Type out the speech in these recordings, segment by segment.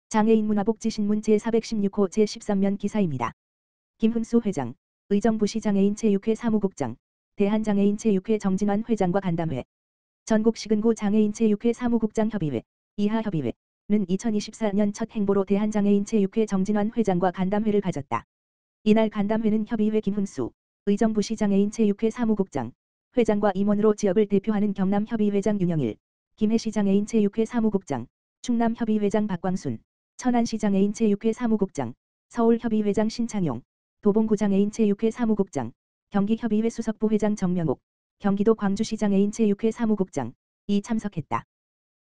장애인 문화복지신문 제416호 제13면 기사입니다. 김흥수 회장, 의정부시 장애인체육회 사무국장, 대한장애인체육회 정진환 회장과 간담회. 전국시근구 장애인체육회 사무국장 협의회, 이하협의회는 2024년 첫 행보로 대한장애인체육회 정진환 회장과 간담회를 가졌다. 이날 간담회는 협의회 김흥수, 의정부시 장애인체육회 사무국장, 회장과 임원으로 지역을 대표하는 경남협의회장 윤영일, 김해시 장애인체육회 사무국장, 충남협의회장 박광순, 천안시 장애인체육회 사무국장, 서울협의회장 신창용, 도봉구 장애인체육회 사무국장, 경기협의회 수석부회장 정명옥, 경기도 광주시 장애인체육회 사무국장 이 참석했다.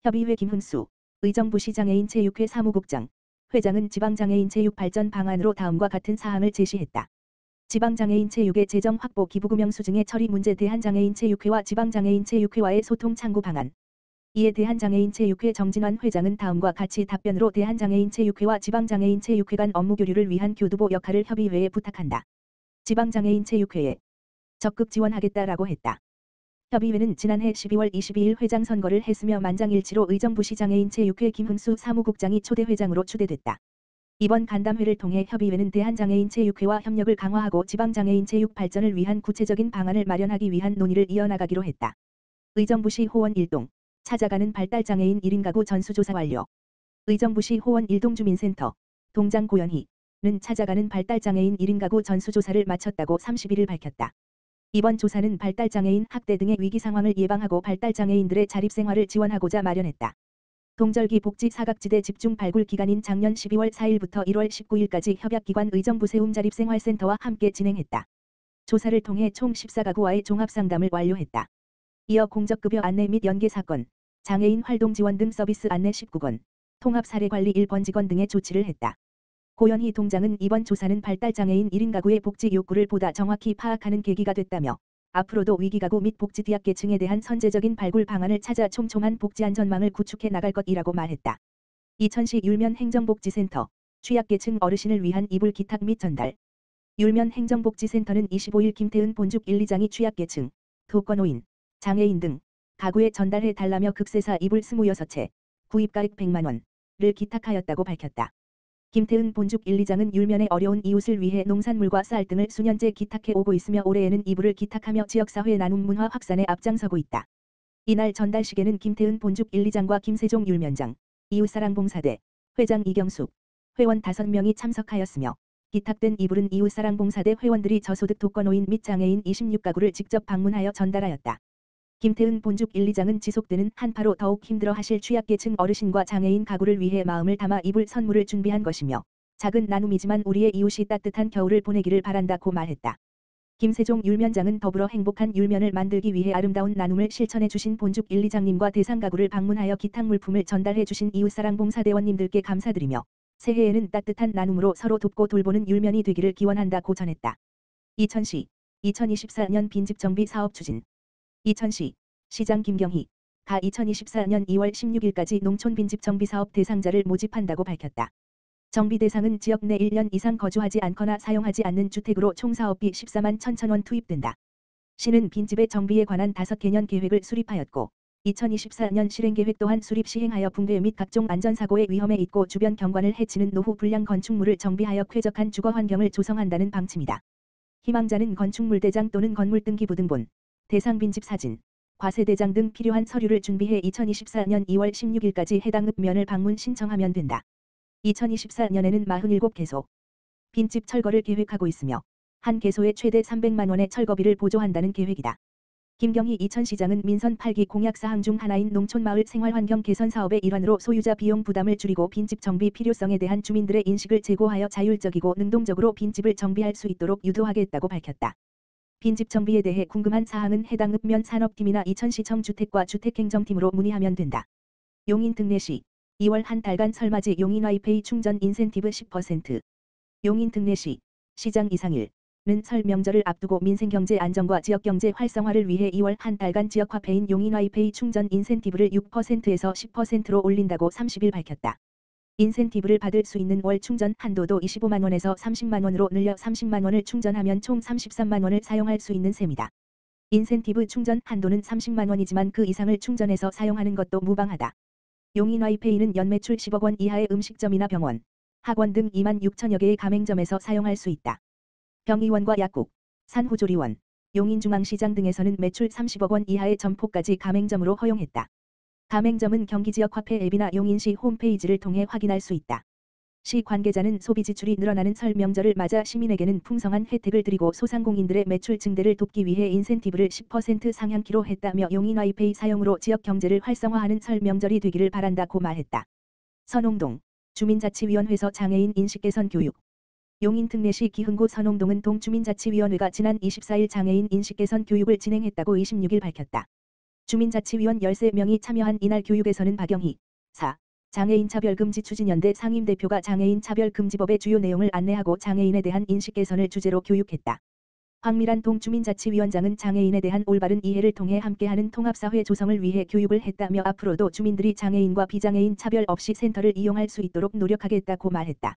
협의회 김흥수, 의정부시 장애인체육회 사무국장, 회장은 지방장애인체육 발전 방안으로 다음과 같은 사항을 제시했다. 지방장애인체육의 재정 확보 기부금 영수증의 처리 문제 대한장애인체육회와 지방장애인체육회와의 소통 창구 방안. 이에 대한장애인체육회 정진환 회장은 다음과 같이 답변으로 대한장애인체육회와 지방장애인체육회 간 업무 교류를 위한 교두보 역할을 협의회에 부탁한다. 지방장애인체육회에 적극 지원하겠다라고 했다. 협의회는 지난해 12월 22일 회장 선거를 했으며 만장일치로 의정부시 장애인체육회 김흥수 사무국장이 초대회장으로 추대됐다. 이번 간담회를 통해 협의회는 대한장애인체육회와 협력을 강화하고 지방장애인체육 발전을 위한 구체적인 방안을 마련하기 위한 논의를 이어나가기로 했다. 의정부시 호원 1동 찾아가는 발달장애인 1인 가구 전수조사 완료. 의정부시 호원 1동 주민센터 동장 고연희는 찾아가는 발달장애인 1인 가구 전수조사를 마쳤다고 31일 밝혔다. 이번 조사는 발달장애인 학대 등의 위기 상황을 예방하고 발달장애인들의 자립생활을 지원하고자 마련했다. 동절기 복지 사각지대 집중 발굴 기간인 작년 12월 4일부터 1월 19일까지 협약기관 의정부 세움자립생활센터와 함께 진행했다. 조사를 통해 총 14가구와의 종합상담을 완료했다. 이어 공적급여 안내 및 연계 사건, 장애인 활동 지원 등 서비스 안내 19건, 통합 사례 관리 1번 직원 등의 조치를 했다. 고연희 동장은 이번 조사는 발달장애인 1인 가구의 복지 욕구를 보다 정확히 파악하는 계기가 됐다며 앞으로도 위기가구 및 복지취약계층에 대한 선제적인 발굴 방안을 찾아 촘촘한 복지안전망을 구축해 나갈 것이라고 말했다. 이천시 율면 행정복지센터, 취약계층 어르신을 위한 이불 기탁 및 전달. 율면 행정복지센터는 25일 김태은 본죽 1, 2장이 취약계층, 독거노인, 장애인 등 가구에 전달해 달라며 급세사 이불 26채, 구입가액 100만원을 기탁하였다고 밝혔다. 김태은 본죽 1, 2장은 율면의 어려운 이웃을 위해 농산물과 쌀 등을 수년째 기탁해 오고 있으며 올해에는 이불을 기탁하며 지역사회 나눔 문화 확산에 앞장서고 있다. 이날 전달식에는 김태은 본죽 1, 2장과 김세종 율면장, 이웃사랑봉사대, 회장 이경숙, 회원 5명이 참석하였으며 기탁된 이불은 이웃사랑봉사대 회원들이 저소득 독거노인 및 장애인 26가구를 직접 방문하여 전달하였다. 김태은 본죽 1, 2장은 지속되는 한파로 더욱 힘들어하실 취약계층 어르신과 장애인 가구를 위해 마음을 담아 이불 선물을 준비한 것이며 작은 나눔이지만 우리의 이웃이 따뜻한 겨울을 보내기를 바란다고 말했다. 김세종 율면장은 더불어 행복한 율면을 만들기 위해 아름다운 나눔을 실천해 주신 본죽 1, 2장님과 대상 가구를 방문하여 기탁 물품을 전달해 주신 이웃사랑봉사대원님들께 감사드리며 새해에는 따뜻한 나눔으로 서로 돕고 돌보는 율면이 되기를 기원한다고 전했다. 이천시 2024년 빈집 정비 사업 추진. 이천시 시장 김경희 가 2024년 2월 16일까지 농촌 빈집 정비 사업 대상자를 모집한다고 밝혔다. 정비 대상은 지역 내 1년 이상 거주하지 않거나 사용하지 않는 주택으로 총 사업비 14만 1,000원 투입된다. 시는 빈집의 정비에 관한 5개년 계획을 수립하였고 2024년 실행계획 또한 수립 시행하여 붕괴 및 각종 안전사고의 위험에 있고 주변 경관을 해치는 노후 불량 건축물을 정비하여 쾌적한 주거 환경을 조성한다는 방침이다. 희망자는 건축물 대장 또는 건물 등기부 등본, 대상 빈집 사진, 과세대장 등 필요한 서류를 준비해 2024년 2월 16일까지 해당 읍면을 방문 신청하면 된다. 2024년에는 47개소 빈집 철거를 계획하고 있으며 한 개소에 최대 300만 원의 철거비를 보조한다는 계획이다. 김경희 이천시장은 민선 8기 공약사항 중 하나인 농촌마을 생활환경 개선 사업의 일환으로 소유자 비용 부담을 줄이고 빈집 정비 필요성에 대한 주민들의 인식을 제고하여 자율적이고 능동적으로 빈집을 정비할 수 있도록 유도하겠다고 밝혔다. 빈집 정비에 대해 궁금한 사항은 해당 읍면 산업팀이나 이천시청 주택과 주택행정팀으로 문의하면 된다. 용인 등내시 2월 한 달간 설맞이 용인 와이페이 충전 인센티브 10%. 용인 등내시 시장 이상일은 설 명절을 앞두고 민생경제 안정과 지역경제 활성화를 위해 2월 한 달간 지역화폐인 용인 와이페이 충전 인센티브를 6%에서 10%로 올린다고 30일 밝혔다. 인센티브를 받을 수 있는 월 충전 한도도 25만 원에서 30만 원으로 늘려 30만 원을 충전하면 총 33만 원을 사용할 수 있는 셈이다. 인센티브 충전 한도는 30만 원이지만 그 이상을 충전해서 사용하는 것도 무방하다. 용인와이페이는 연매출 10억 원 이하의 음식점이나 병원, 학원 등 2만 6천여 개의 가맹점에서 사용할 수 있다. 병의원과 약국, 산후조리원, 용인중앙시장 등에서는 매출 30억 원 이하의 점포까지 가맹점으로 허용했다. 가맹점은 경기지역 화폐 앱이나 용인시 홈페이지를 통해 확인할 수 있다. 시 관계자는 소비 지출이 늘어나는 설 명절을 맞아 시민에게는 풍성한 혜택을 드리고 소상공인들의 매출 증대를 돕기 위해 인센티브를 10% 상향키로 했다며 용인와이페이 사용으로 지역 경제를 활성화하는 설 명절이 되기를 바란다고 말했다. 선홍동 주민자치위원회에서 장애인 인식 개선 교육. 용인 특례시 기흥구 선홍동은 동주민자치위원회가 지난 24일 장애인 인식 개선 교육을 진행했다고 26일 밝혔다. 주민자치위원 13명이 참여한 이날 교육에서는 박영희 4. 장애인 차별금지 추진연대 상임대표가 장애인 차별금지법의 주요 내용을 안내하고 장애인에 대한 인식 개선을 주제로 교육했다. 황미란 동주민자치위원장은 장애인에 대한 올바른 이해를 통해 함께하는 통합사회 조성을 위해 교육을 했다며 앞으로도 주민들이 장애인과 비장애인 차별 없이 센터를 이용할 수 있도록 노력하겠다고 말했다.